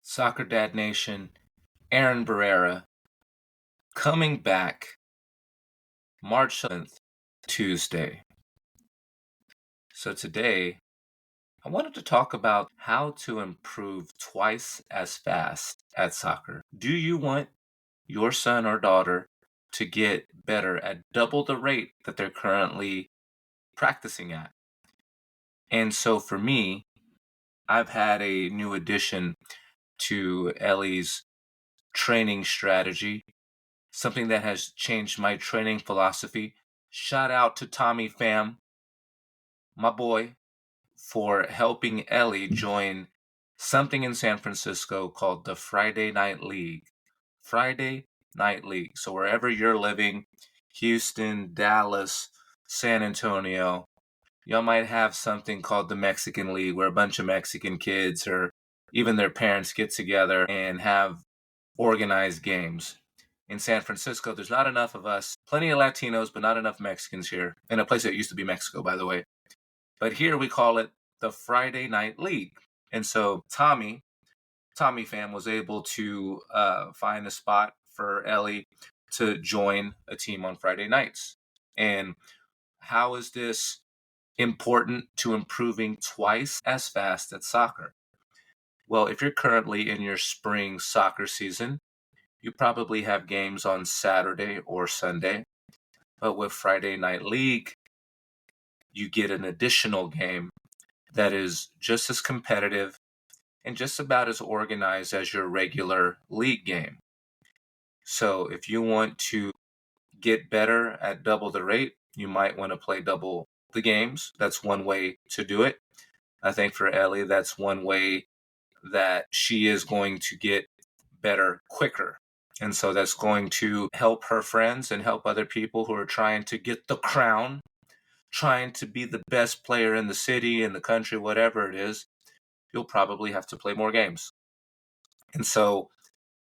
Soccer Dad Nation, Aaron Barrera, coming back March 7th, Tuesday. So today, I wanted to talk about how to improve twice as fast at soccer. Do you want your son or daughter to get better at double the rate that they're currently practicing at? And so for me, I've had a new addition to Ellie's training strategy, something that has changed my training philosophy. Shout out to Tommy Pham, my boy, for helping Ellie join something in San Francisco called the Friday Night League. Friday Night League. So wherever you're living, Houston, Dallas, San Antonio, y'all might have something called the Mexican League where a bunch of Mexican kids or even their parents get together and have organized games. In San Francisco, there's not enough of us. Plenty of Latinos, but not enough Mexicans here. In a place that used to be Mexico, by the way. But here we call it the Friday Night League. And so Tommy Pham was able to find a spot for Ellie to join a team on Friday nights. And how is this important to improving twice as fast at soccer? Well, if you're currently in your spring soccer season, you probably have games on Saturday or Sunday. But with Friday Night League, you get an additional game that is just as competitive and just about as organized as your regular league game. So if you want to get better at double the rate, you might want to play double the games. That's one way to do it. I think for Ellie, that's one way that she is going to get better quicker. And so that's going to help her friends and help other people who are trying to get the crown, trying to be the best player in the city, in the country, whatever it is. You'll probably have to play more games. And so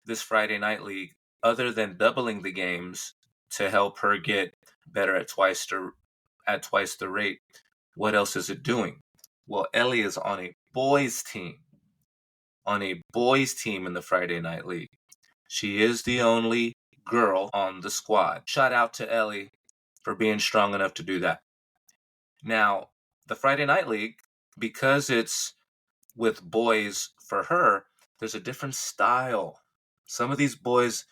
this Friday Night League, other than doubling the games to help her get better at twice the rate, what else is it doing? Well, Ellie is on a boys team in the Friday Night League. She is the only girl on the squad. Shout out to Ellie for being strong enough to do that. Now, the Friday Night League, because it's with boys for her, there's a different style. Some of these boys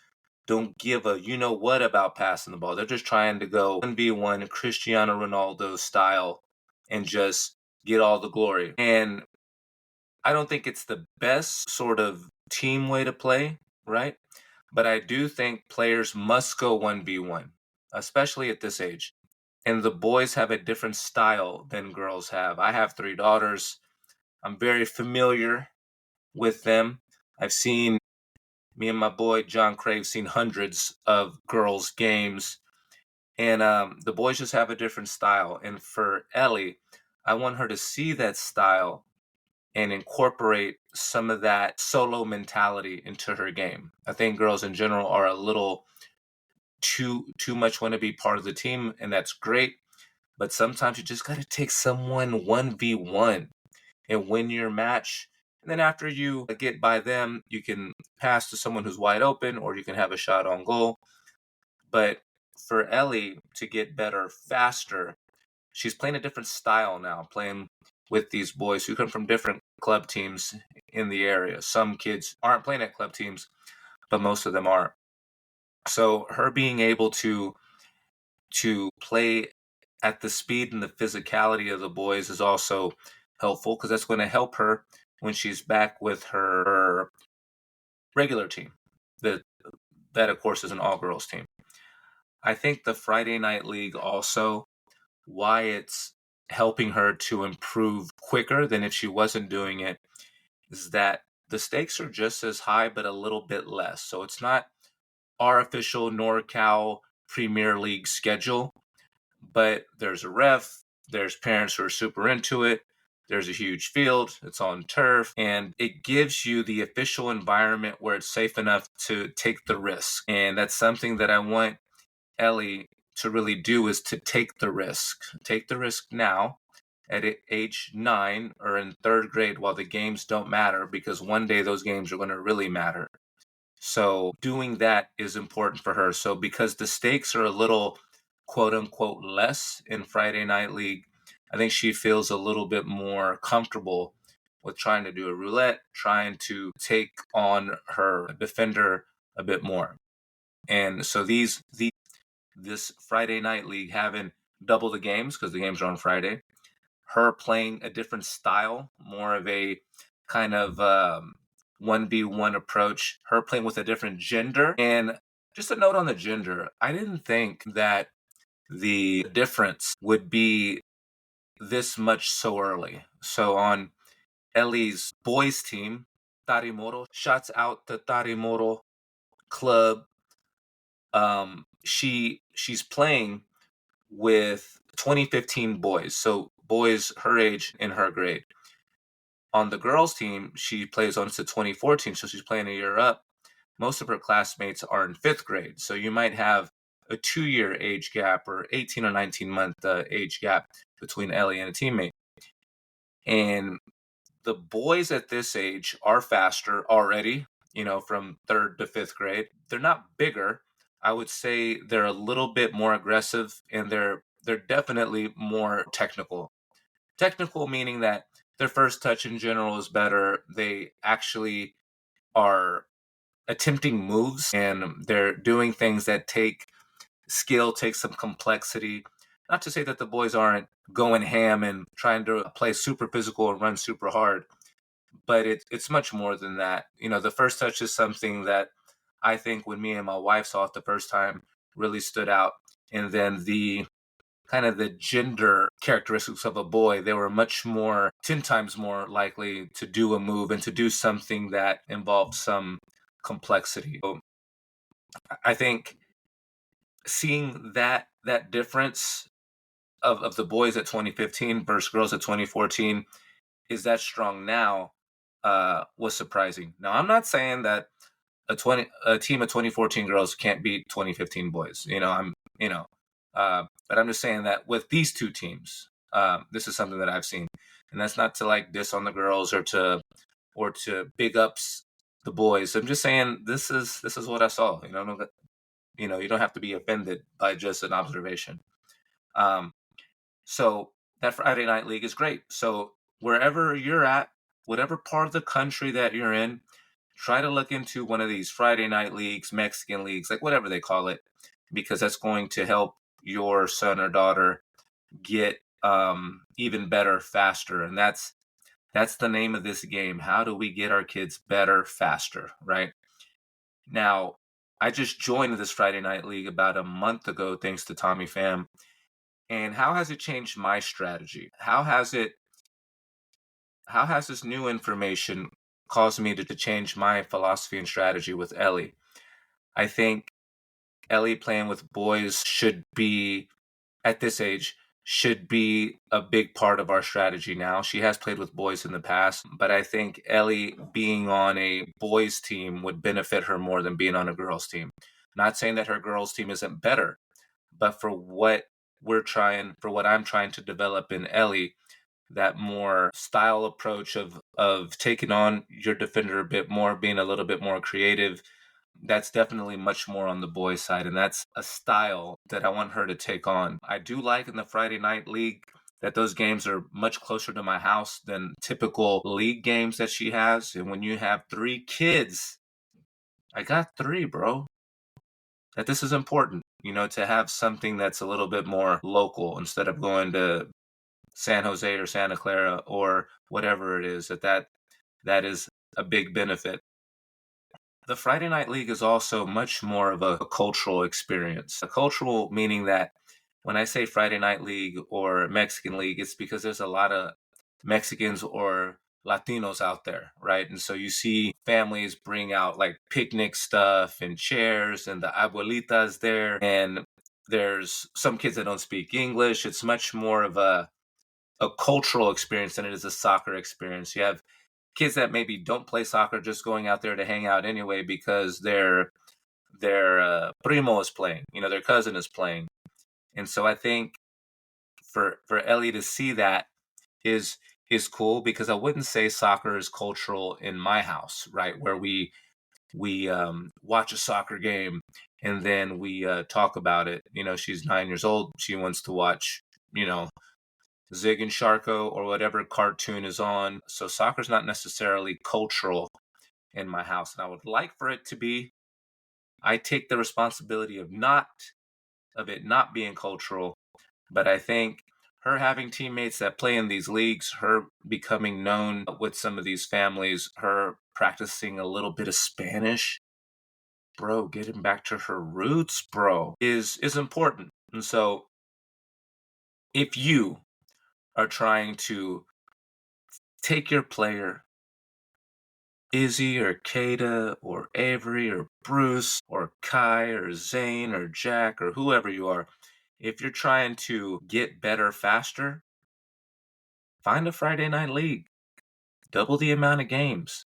don't give a you know what about passing the ball. They're just trying to go 1v1 Cristiano Ronaldo style and just get all the glory. And I don't think it's the best sort of team way to play, right? But I do think players must go 1v1, especially at this age. And the boys have a different style than girls have. I have 3 daughters. I'm very familiar with them. I've seen, me and my boy John Crave seen hundreds of girls' games. And the boys just have a different style. And for Ellie, I want her to see that style and incorporate some of that solo mentality into her game. I think girls in general are a little too much want to be part of the team, and that's great. But sometimes you just got to take someone 1v1 and win your match. And then after you get by them, you can pass to someone who's wide open or you can have a shot on goal. But for Ellie to get better faster, she's playing a different style now, playing with these boys who come from different club teams in the area. Some kids aren't playing at club teams, but most of them are. So her being able to play at the speed and the physicality of the boys is also helpful because that's going to help her when she's back with her regular team. That of course is an all-girls team. I think the Friday Night League also, why it's helping her to improve quicker than if she wasn't doing it, is that the stakes are just as high but a little bit less. So it's not our official NorCal Premier League schedule, but there's a ref, there's parents who are super into it, There's a huge field, it's on turf, and it gives you the official environment where it's safe enough to take the risk. And that's something that I want Ellie to really do, is to take the risk. Take the risk now at age 9 or in 3rd grade while the games don't matter, because one day those games are going to really matter. So doing that is important for her. So because the stakes are a little quote unquote less in Friday Night League, I think she feels a little bit more comfortable with trying to do a roulette, trying to take on her defender a bit more. And so this Friday Night League having double the games, because the games are on Friday, her playing a different style, more of a kind of 1v1 approach, her playing with a different gender. And just a note on the gender, I didn't think that the difference would be this much so early. So on Ellie's boys team, Tarimoro, shouts out to Tarimoro Club. She's playing with 2015 boys, so boys her age in her grade. On the girls' team, she plays on to 2014, so she's playing a year up. Most of her classmates are in 5th grade, so you might have a 2-year age gap or 18 or 19-month age gap between Ellie and a teammate. And the boys at this age are faster already, from 3rd to 5th grade. They're not bigger. I would say they're a little bit more aggressive, and they're definitely more technical. Technical meaning that their first touch in general is better. They actually are attempting moves, and they're doing things that take skill, take some complexity. Not to say that the boys aren't going ham and trying to play super physical and run super hard, but it's much more than that. The first touch is something that I think when me and my wife saw it the first time really stood out. And then the kind of the gender characteristics of a boy, they were much more, 10 times more likely to do a move and to do something that involved some complexity. So I think seeing that difference of the boys at 2015 versus girls at 2014 is that strong now was surprising. Now, I'm not saying that a team of 2014 girls can't beat 2015 boys. But I'm just saying that with these two teams, this is something that I've seen, and that's not to like diss on the girls or to big ups the boys. I'm just saying this is what I saw. You don't have to be offended by just an observation. So that Friday Night League is great. So wherever you're at, whatever part of the country that you're in, try to look into one of these Friday Night Leagues, Mexican leagues, like whatever they call it, because that's going to help your son or daughter get even better faster. And that's the name of this game. How do we get our kids better faster, right? Now, I just joined this Friday Night League about a month ago, thanks to Tommy Pham. And how has it changed my strategy? How has this new information caused me to change my philosophy and strategy with Ellie? I think Ellie playing with boys should be, at this age, should be a big part of our strategy now. She has played with boys in the past, but I think Ellie being on a boys team would benefit her more than being on a girls team. Not saying that her girls team isn't better, but for what I'm trying to develop in Ellie, that more style approach of taking on your defender a bit more, being a little bit more creative, that's definitely much more on the boys' side, and that's a style that I want her to take on. I do like in the Friday Night League that those games are much closer to my house than typical league games that she has. And when you have 3 kids, I got 3, bro. That this is important, to have something that's a little bit more local instead of going to San Jose or Santa Clara or whatever it is. That is a big benefit. The Friday Night League is also much more of a cultural experience. A cultural meaning that when I say Friday Night League or Mexican League, it's because there's a lot of Mexicans or Latinos out there, right? And so you see families bring out like picnic stuff and chairs, and the abuelitas there, and there's some kids that don't speak English. It's much more of a a cultural experience than it is a soccer experience. You have kids that maybe don't play soccer, just going out there to hang out anyway because their primo is playing, their cousin is playing. And so I think for Ellie to see that is cool, because I wouldn't say soccer is cultural in my house, right? Where we watch a soccer game and then we talk about it. She's 9 years old. She wants to watch, Zig and Sharko or whatever cartoon is on. So soccer's not necessarily cultural in my house, and I would like for it to be. I take the responsibility of it not being cultural, but I think her having teammates that play in these leagues, her becoming known with some of these families, her practicing a little bit of Spanish, bro, getting back to her roots, bro, is important. And so if you are trying to take your player, Izzy or Kata or Avery or Bruce or Kai or Zane or Jack or whoever you are, if you're trying to get better faster, find a Friday night league. Double the amount of games.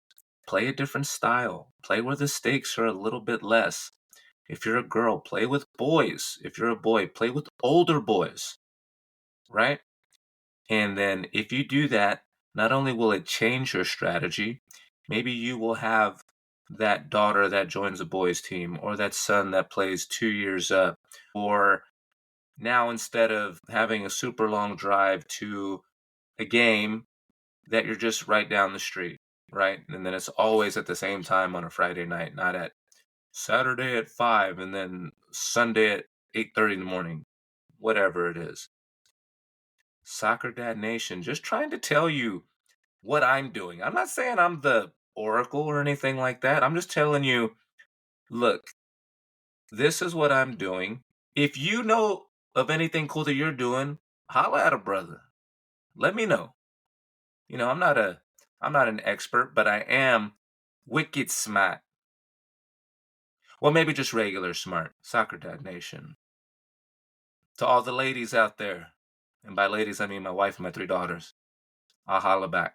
Play a different style. Play where the stakes are a little bit less. If you're a girl, play with boys. If you're a boy, play with older boys. Right? And then if you do that, not only will it change your strategy, maybe you will have that daughter that joins a boys team, or that son that plays 2 years up, or now instead of having a super long drive to a game, that you're just right down the street, right? And then it's always at the same time on a Friday night, not at Saturday at 5 and then Sunday at 8:30 in the morning, whatever it is. Soccer Dad Nation, just trying to tell you what I'm doing. I'm not saying I'm the oracle or anything like that. I'm just telling you, look, this is what I'm doing. If you know of anything cool that you're doing, holla at a brother. Let me know. I'm not an expert, but I am wicked smart. Well, maybe just regular smart. Soccer Dad Nation. To all the ladies out there, and by ladies I mean my wife and my 3 daughters, I'll holla back.